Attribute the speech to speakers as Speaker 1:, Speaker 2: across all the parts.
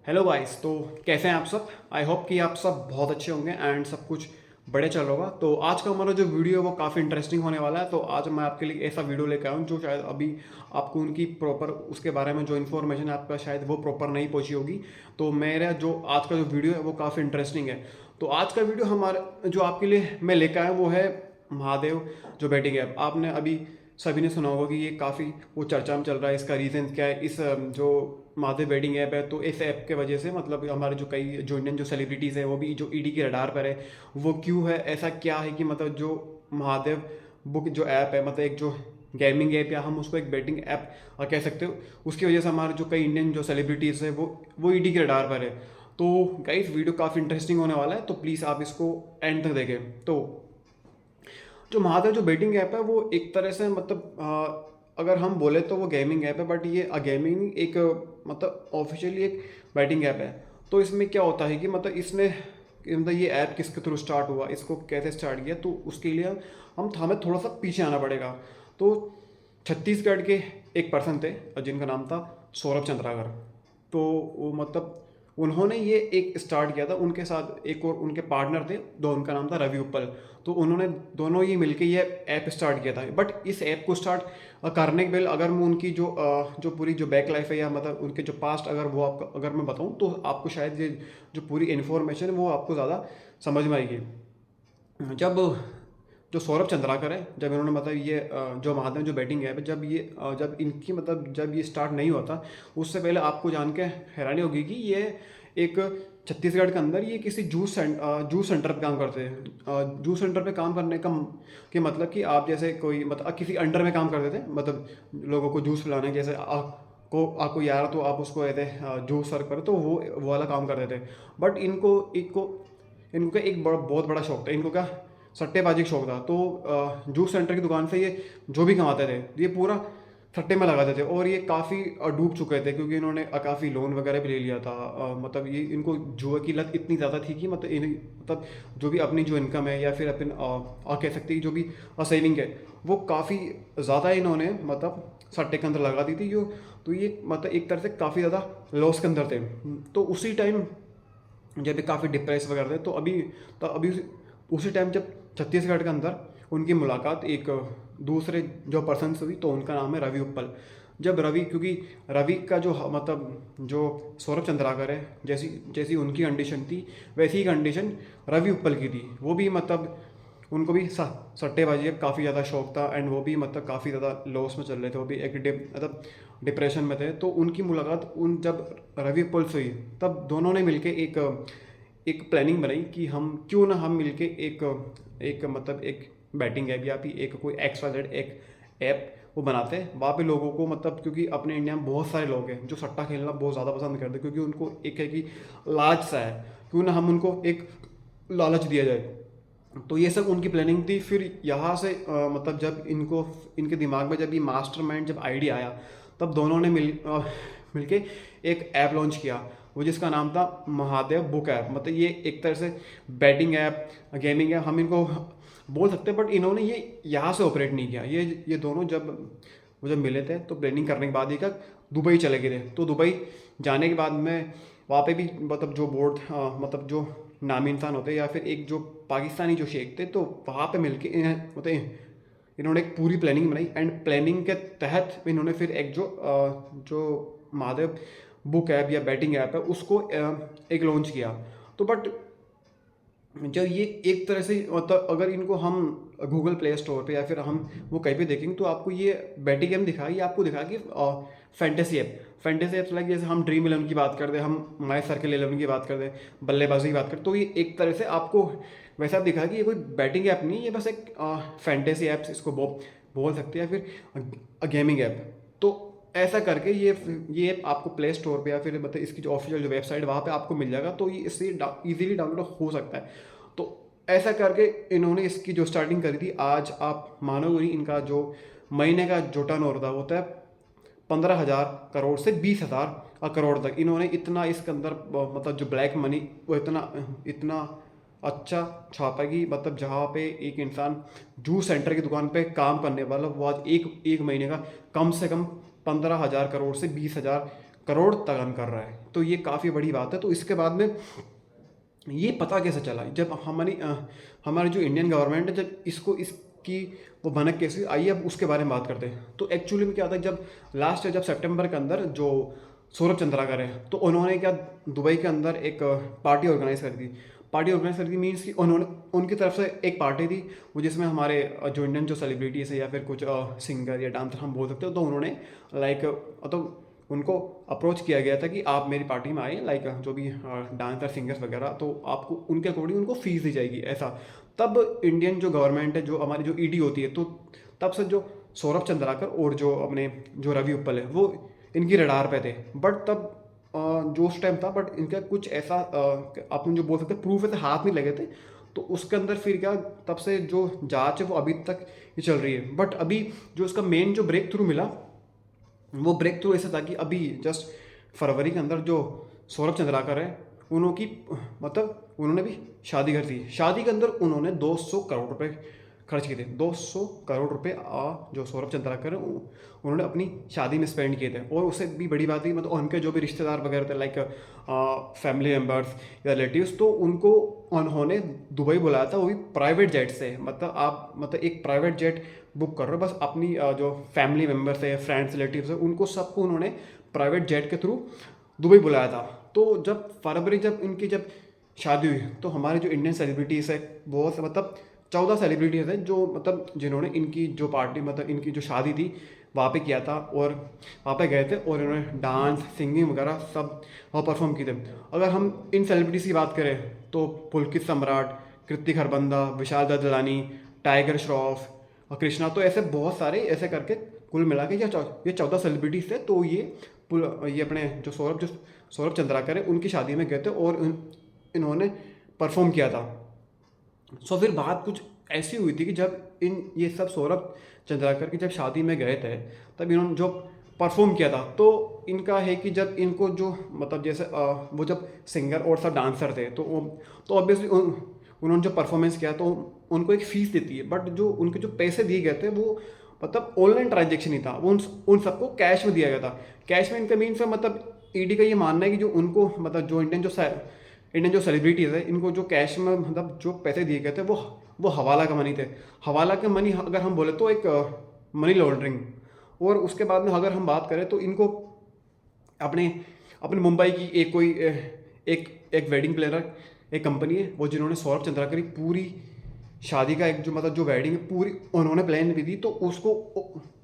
Speaker 1: Hello guys. तो कैसे हैं आप सब। आई होप कि आप सब बहुत अच्छे होंगे एंड सब कुछ बढ़िया चल रहा होगा। तो आज का हमारा जो वीडियो है वो काफ़ी इंटरेस्टिंग होने वाला है। तो आज मैं आपके लिए ऐसा वीडियो लेकर आया हूँ जो शायद अभी आपको उनकी प्रॉपर उसके बारे में जो इन्फॉर्मेशन है आपका शायद वो प्रॉपर नहीं पहुँची होगी। तो मेरा जो आज का जो वीडियो है वो काफ़ी इंटरेस्टिंग है। तो आज का वीडियो हमारा जो आपके लिए मैं लेकर आया हूँ वो है महादेव जो बैटिंग ऐप। आपने अभी सभी ने सुना होगा कि ये काफ़ी वो चर्चा में चल रहा है। इसका रीज़न क्या है, इस जो महादेव वेडिंग ऐप है तो इस ऐप के वजह से मतलब हमारे जो कई जो इंडियन जो सेलिब्रिटीज़ हैं वो भी जो ईडी के रडार पर है। वो क्यों है, ऐसा क्या है कि मतलब जो महादेव बुक जो ऐप है मतलब एक जो गेमिंग ऐप या हम उसको एक बैटिंग ऐप कह सकते हो, उसकी वजह से हमारे जो कई इंडियन जो सेलिब्रिटीज़ है वो ईडी के रडार पर है। तो गाइस वीडियो काफ़ी इंटरेस्टिंग होने वाला है, तो प्लीज़ आप इसको एंड तक देखें। तो जो महादेव जो बेटिंग ऐप है वो एक तरह से मतलब अगर हम बोले तो वो गेमिंग ऐप है, बट ये गेमिंग एक मतलब ऑफिशियली एक बैटिंग ऐप है। तो इसमें क्या होता है कि मतलब इसने मतलब ये ऐप किसके थ्रू स्टार्ट हुआ, इसको कैसे स्टार्ट किया, तो उसके लिए हमें थोड़ा सा पीछे आना पड़ेगा। तो छत्तीसगढ़ के एक पर्सन थे जिनका नाम था सौरभ चंद्राकर। तो वो मतलब उन्होंने ये एक स्टार्ट किया था, उनके साथ एक और उनके पार्टनर थे दो, उनका नाम था रवि उपल। तो उन्होंने दोनों ही मिलके ये ऐप स्टार्ट किया था। बट इस ऐप को स्टार्ट करने के पहले अगर मैं उनकी जो पूरी जो बैक लाइफ है या मतलब उनके जो पास्ट अगर वो आपको अगर मैं बताऊं तो आपको शायद ये जो पूरी इन्फॉर्मेशन है वो आपको ज़्यादा समझ में आएगी। जब जो सौरभ चंद्राकर है, जब इन्होंने मतलब ये जो महादेव जो बैटिंग ऐप है जब ये जब इनकी मतलब जब ये स्टार्ट नहीं हुआ था, उससे पहले आपको जान के हैरानी होगी कि ये एक छत्तीसगढ़ के अंदर ये किसी जूस सेंटर पे काम करते हैं। जूस सेंटर पे काम करने का कि मतलब कि आप जैसे कोई मतलब किसी अंडर में काम करते थे, मतलब लोगों को जूस पिलाने, जैसे आपको यार तो आप उसको ऐसे जूस सर्व करो, तो वो वाला काम करते थे। बट इनको का एक बहुत बड़ा शौक था। इनको क्या सट्टेबाजी का शौक था। तो जूस सेंटर की दुकान से ये जो भी कमाते थे ये पूरा सट्टे में लगाते थे, और ये काफ़ी डूब चुके थे क्योंकि इन्होंने काफ़ी लोन वगैरह भी ले लिया था। मतलब ये इनको जुए की लत इतनी ज़्यादा थी कि मतलब मतलब जो भी अपनी जो इनकम है या फिर अपन कह सकते हैं जो भी सेविंग है वो काफ़ी ज़्यादा इन्होंने मतलब सट्टे के अंदर लगा दी थी। तो ये मतलब एक तरह से काफ़ी ज़्यादा लॉस के अंदर थे। तो उसी टाइम जब ये काफ़ी डिप्रेस वगैरह थे, तो अभी उसी टाइम जब छत्तीसगढ़ के अंदर उनकी मुलाकात एक दूसरे जो पर्सन से हुई, तो उनका नाम है रवि उपल। जब रवि, क्योंकि रवि का जो मतलब जो सौरभ चंद्राकर है, जैसी जैसी उनकी कंडीशन थी वैसी ही कंडीशन रवि उपल की थी। वो भी मतलब उनको भी सट्टेबाजी का काफ़ी ज़्यादा शौक था एंड वो भी मतलब काफ़ी ज़्यादा लॉस में चल रहे थे। वो भी एक मतलब डिप्रेशन में थे। तो उनकी मुलाकात उन जब रवि उपल से हुई, तब दोनों ने मिलके एक एक प्लानिंग बनाई कि हम मिलके एक एक मतलब एक बैटिंग ऐप या फिर एक कोई XYZ एक ऐप वो बनाते हैं। वहाँ पे लोगों को मतलब क्योंकि अपने इंडिया में बहुत सारे लोग हैं जो सट्टा खेलना बहुत ज़्यादा पसंद करते हैं, क्योंकि उनको एक है कि लालच सा है, क्यों ना हम उनको एक लालच दिया जाए। तो ये सब उनकी प्लानिंग थी। फिर यहाँ से मतलब जब इनके दिमाग में जब ये मास्टरमाइंड जब आइडिया आया, तब दोनों ने मिलके एक ऐप लॉन्च किया, वो जिसका नाम था महादेव बुक ऐप। मतलब ये एक तरह से बैटिंग ऐप गेमिंग ऐप हम इनको बोल सकते हैं, बट इन्होंने ये यहाँ से ऑपरेट नहीं किया। ये दोनों जब मिले थे तो प्लानिंग करने के बाद ही का दुबई चले गए थे। तो दुबई जाने के बाद में वहाँ पे भी मतलब जो बोर्ड मतलब जो नामी इंसान होते या फिर एक जो पाकिस्तानी जो शेख थे, तो वहाँ पे मिलके मतलब इन्होंने एक पूरी प्लानिंग बनाई एंड प्लानिंग के तहत इन्होंने फिर एक जो महादेव बुक ऐप या बैटिंग ऐप है उसको एक लॉन्च किया। तो बट जब ये एक तरह से मतलब अगर इनको हम गूगल प्ले स्टोर पे या फिर हम वो कहीं पे देखेंगे तो आपको ये बैटिंग गेम दिखा, ये आपको दिखा कि फैंटेसी ऐप्स लाइक जैसे हम ड्रीम इलेवन की बात करते हैं, हम माई सर्किल 11 की बात करते हैं, बल्लेबाजी की बात करते हैं, तो ये एक तरह से आपको वैसा दिखा कि ये कोई बैटिंग ऐप नहीं, ये बस एक फैंटेसी ऐप्स इसको बोल सकते हैं या फिर गेमिंग ऐप। तो ऐसा करके ये ऐप आपको प्ले स्टोर पे या फिर मतलब इसकी जो ऑफिशियल जो वेबसाइट वहाँ पे आपको मिल जाएगा। तो ये इससे इजीली डाउनलोड हो सकता है। तो ऐसा करके इन्होंने इसकी जो स्टार्टिंग करी थी, आज आप मानोगे नहीं, इनका जो महीने का जो टर्न होता है 15,000 करोड़ से 20,000 करोड़ तक। इन्होंने इतना इसके अंदर मतलब जो ब्लैक मनी वो इतना इतना अच्छा छापा कि मतलब जहाँ पे एक इंसान जूस सेंटर की दुकान पे काम करने वाला वो आज एक एक महीने का कम से कम 15,000 करोड़ से 20,000 करोड़ तक अर्न कर रहा है, तो ये काफ़ी बड़ी बात है। तो इसके बाद में ये पता कैसे चला, जब हमारी जो इंडियन गवर्नमेंट है, जब इसकी वो भनक कैसी, आइए अब उसके बारे में बात करते हैं। तो एक्चुअली में क्या था, जब सितंबर के अंदर जो सौरभ चंद्राकर है, तो उन्होंने क्या दुबई के अंदर एक पार्टी ऑर्गेनाइज करी थी। पार्टी ऑर्गेनाइज करी थी मीन्स कि उन्होंने उनकी तरफ से एक पार्टी थी, वो जिसमें हमारे जो इंडियन जो सेलिब्रिटीज़ है या फिर कुछ सिंगर या डांसर हम बोल सकते हो, तो उन्होंने लाइक तो उनको अप्रोच किया गया था कि आप मेरी पार्टी में आए, लाइक जो भी डांसर सिंगर्स वगैरह, तो आपको उनके अकॉर्डिंग उनको फीस दी जाएगी ऐसा। तब इंडियन जो गवर्नमेंट है, जो हमारी जो ईडी होती है, तो तब से जो सौरभ चंद्राकर और जो अपने जो रवि उपल है, वो इनकी रडार पे थे। बट तब जो उस टाइम था, बट इनका कुछ ऐसा अपन जो बोल सकते हैं प्रूफ ऐसे हाथ नहीं लगे थे। तो उसके अंदर फिर क्या, तब से जो जांच है वो अभी तक ही चल रही है। बट अभी जो इसका मेन जो ब्रेक थ्रू मिला, वो ब्रेक थ्रू ऐसा था कि अभी जस्ट फरवरी के अंदर जो सौरभ चंद्राकर है, उन्होंने मतलब उन्होंने भी शादी कर दी। शादी के अंदर उन्होंने 200 करोड़ रुपए खर्च किए थे। 200 करोड़ रुपए जो सौरभ चंद्राकर है, उन्होंने अपनी शादी में स्पेंड किए थे। और उससे भी बड़ी बात थी, मतलब उनके जो भी रिश्तेदार वगैरह थे, लाइक फैमिली मेम्बर्स या रिलेटिव्स, तो उनको उन्होंने दुबई बुलाया था, वो भी प्राइवेट जेट से। मतलब आप मतलब एक प्राइवेट जेट बुक कर रहे हो, बस अपनी जो फैमिली मेम्बर्स है, फ्रेंड्स, रिलेटिव्स है, उनको सबको उन्होंने प्राइवेट जेट के थ्रू दुबई बुलाया था। तो जब इनकी शादी हुई, तो हमारे जो इंडियन सेलिब्रिटीज़ है, बहुत से मतलब 14 सेलिब्रिटीज़ हैं, जो मतलब जिन्होंने इनकी जो पार्टी, मतलब इनकी जो शादी थी, वहाँ पे किया था। और वहाँ पे गए थे और इन्होंने डांस, सिंगिंग वगैरह सब वहाँ परफॉर्म किए थे। अगर हम इन सेलिब्रिटीज़ की बात करें, तो पुलकित सम्राट, कृति खरबंदा, विशाल ददलानी, टाइगर श्रॉफ और कृष्णा, तो ऐसे बहुत सारे ऐसे करके कुल मिला के ये 14 सेलिब्रिटीज़ थे। तो ये अपने जो सौरभ चंद्राकर है, उनकी शादी में गए थे और इन्होंने परफॉर्म किया था। फिर बात कुछ ऐसी हुई थी कि जब ये सब सौरभ चंद्राकर की जब शादी में गए थे, तब इन्होंने जो परफॉर्म किया था, तो इनका है कि जब इनको जो मतलब जैसे वो जब सिंगर और सब डांसर थे, तो ऑब्वियसली उन्होंने जो परफॉर्मेंस किया, तो उनको एक फ़ीस देती है। बट जो उनके जो पैसे दिए गए थे, वो मतलब ऑनलाइन ट्रांजेक्शन ही था, वो उन सबको कैश में दिया गया था। कैश में इनका मीन्स है, मतलब ईडी का ये मानना है कि जो उनको मतलब जो इंडियन जो सेलिब्रिटीज़ है, इनको जो कैश में मतलब जो पैसे दिए गए थे, वो हवाला का मनी थे। हवाला का मनी अगर हम बोले तो एक मनी लॉन्ड्रिंग। और उसके बाद में अगर हम बात करें, तो इनको अपने अपने मुंबई की एक वेडिंग प्लानर एक कंपनी है, वो जिन्होंने सौरभ चंद्राकर की पूरी शादी का एक जो वेडिंग है पूरी उन्होंने प्लान भी दी, तो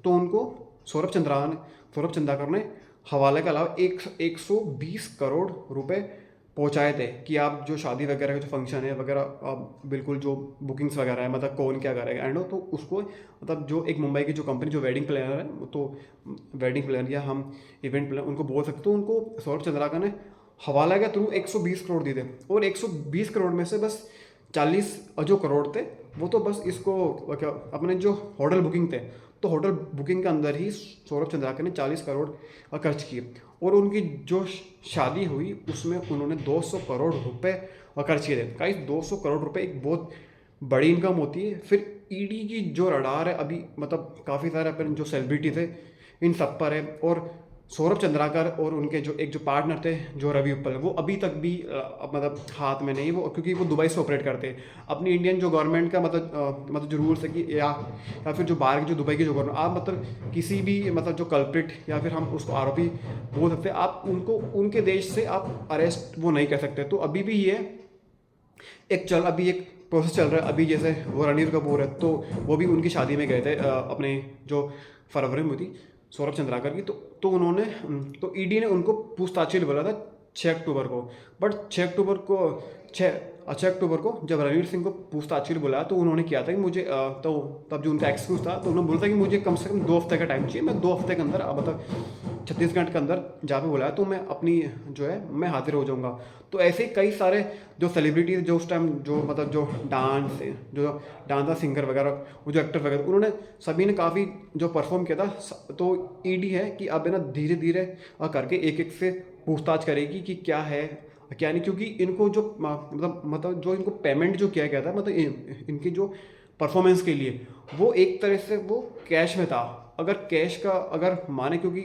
Speaker 1: उनको सौरभ चंद्राकर ने हवाले के अलावा 120 करोड़ रुपए पहुंचाए थे कि आप जो शादी वगैरह का जो फंक्शन है वगैरह, आप बिल्कुल जो बुकिंग्स वगैरह है, मतलब कौन क्या करेगा एंड तो उसको मतलब जो एक मुंबई की जो कंपनी जो वेडिंग प्लानर है, तो वेडिंग प्लानर या हम इवेंट प्लानर उनको बोल सकते, तो उनको सौरभ चंद्राकर ने हवाला के थ्रू 120 करोड़ दिए थे। और 120 करोड़ में से बस 40 जो करोड़ थे, वो तो बस इसको क्या अपने जो होटल बुकिंग थे, तो होटल बुकिंग के अंदर ही सौरभ चंद्राकर ने 40 करोड़ खर्च किए। और उनकी जो शादी हुई, उसमें उन्होंने 200 करोड़ रुपए खर्च किए थे। गाइस 200 करोड़ रुपए एक बहुत बड़ी इनकम होती है। फिर ईडी की जो रडार है अभी, मतलब काफ़ी सारे अपन जो सेलिब्रिटी थे, इन सब पर है। और सौरभ चंद्राकर और उनके जो पार्टनर थे, जो रवि उपल, वो अभी तक भी मतलब हाथ में नहीं, वो क्योंकि वो दुबई से ऑपरेट करते हैं। अपनी इंडियन जो गवर्नमेंट का मतलब जो रूल्स है कि या फिर जो बाहर की जो दुबई की जो गवर्नमेंट, आप मतलब किसी भी मतलब जो कल्प्रिट या फिर हम उसको आरोपी बोल सकते हैं, आप उनको उनके देश से आप अरेस्ट वो नहीं कर सकते। तो अभी भी ये अभी एक प्रोसेस चल रहा है। अभी जैसे वो रणबीर कपूर है, तो वो भी उनकी शादी में गए थे अपने जो फरवरी में हुई थी सौरभ चंद्राकर की, तो उन्होंने तो ईडी ने उनको पूछताछ के लिए बोला था 6 अक्टूबर को। बट 6 अक्टूबर को जब रणवीर सिंह को पूछताछ के लिए बुलाया, तो उन्होंने किया था कि मुझे तो तब जो उनका एक्सक्यूज था, तो उन्होंने बोला था कि मुझे कम से कम 2 हफ्ते का टाइम चाहिए, मैं 2 हफ्ते के अंदर मतलब 36 घंटे के अंदर जहाँ पे बुलाया, तो मैं अपनी जो है मैं हाजिर हो जाऊँगा। तो ऐसे कई सारे जो सेलिब्रिटीज जो उस टाइम जो मतलब जो डांसर सिंगर वगैरह, वो जो एक्टर वगैरह, उन्होंने सभी ने काफ़ी जो परफॉर्म किया था। तो ईडी है कि अब है ना धीरे धीरे करके एक से पूछताछ करेगी कि क्या है क्या नहीं, क्योंकि इनको जो मतलब जो इनको पेमेंट जो किया गया था, मतलब इनकी जो परफॉर्मेंस के लिए, वो एक तरह से वो कैश में था। अगर कैश का अगर माने, क्योंकि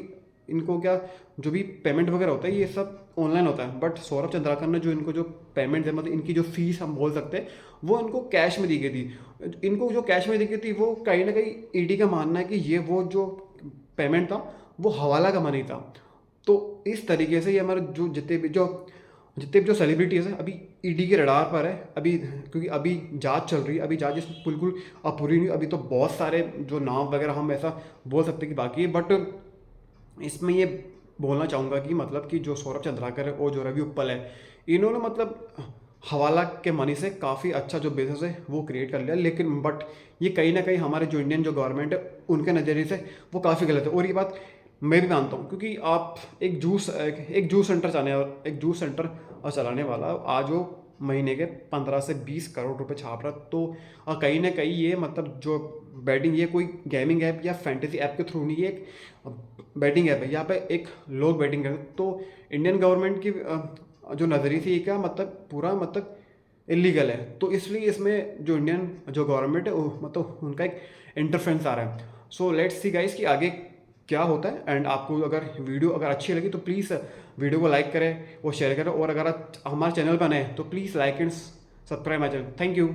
Speaker 1: इनको क्या जो भी पेमेंट वगैरह होता है ये सब ऑनलाइन होता है, बट सौरभ चंद्राकर ने जो इनको जो पेमेंट है, मतलब इनकी जो फीस हम बोल सकते हैं, वो इनको कैश में दी गई थी। इनको जो कैश में दी गई थी वो कहीं ना कहीं ईडी का मानना है कि ये वो जो पेमेंट था वो हवाला का मनी था। तो इस तरीके से ये हमारे जितने भी जो सेलिब्रिटीज़ हैं अभी ईडी के रडार पर है अभी, क्योंकि अभी जांच चल रही है, अभी जांच इसमें बिल्कुल अब पूरी नहीं, अभी तो बहुत सारे जो नाम वगैरह हम ऐसा बोल सकते हैं कि बाकी है, बट इसमें ये बोलना चाहूँगा कि मतलब कि जो सौरभ चंद्राकर है और जो रवि उत्पल है, इन्होंने मतलब हवाला के मनी से काफ़ी अच्छा जो बिजनेस है वो क्रिएट कर लिया, लेकिन बट ये कहीं ना कहीं हमारे जो इंडियन जो गवर्नमेंट है उनके नज़रिए से वो काफ़ी गलत है। और ये बात मैं भी मानता हूँ, क्योंकि आप एक जूस सेंटर चलाने वाला आज वो महीने के 15 से 20 करोड़ रुपए छाप रहा, तो कहीं ना कहीं ये मतलब जो बैटिंग, ये कोई गेमिंग ऐप या फैंटेसी ऐप के थ्रू नहीं, ये एक बैटिंग ऐप है, यहाँ पे एक लोग बैटिंग करते हैं। तो इंडियन गवर्नमेंट की जो नज़रिए से ये क्या मतलब पूरा मतलब इलीगल है, तो इसलिए इसमें जो इंडियन जो गवर्नमेंट है मतलब उनका एक इंटरफेरेंस आ रहा है। सो लेट्स सी गाइस कि आगे क्या होता है। एंड आपको अगर वीडियो अगर अच्छी लगी तो प्लीज़ वीडियो को लाइक करें और शेयर करें, और अगर आप हमारे चैनल पर नए हैं तो please like and subscribe my channel. Thank you.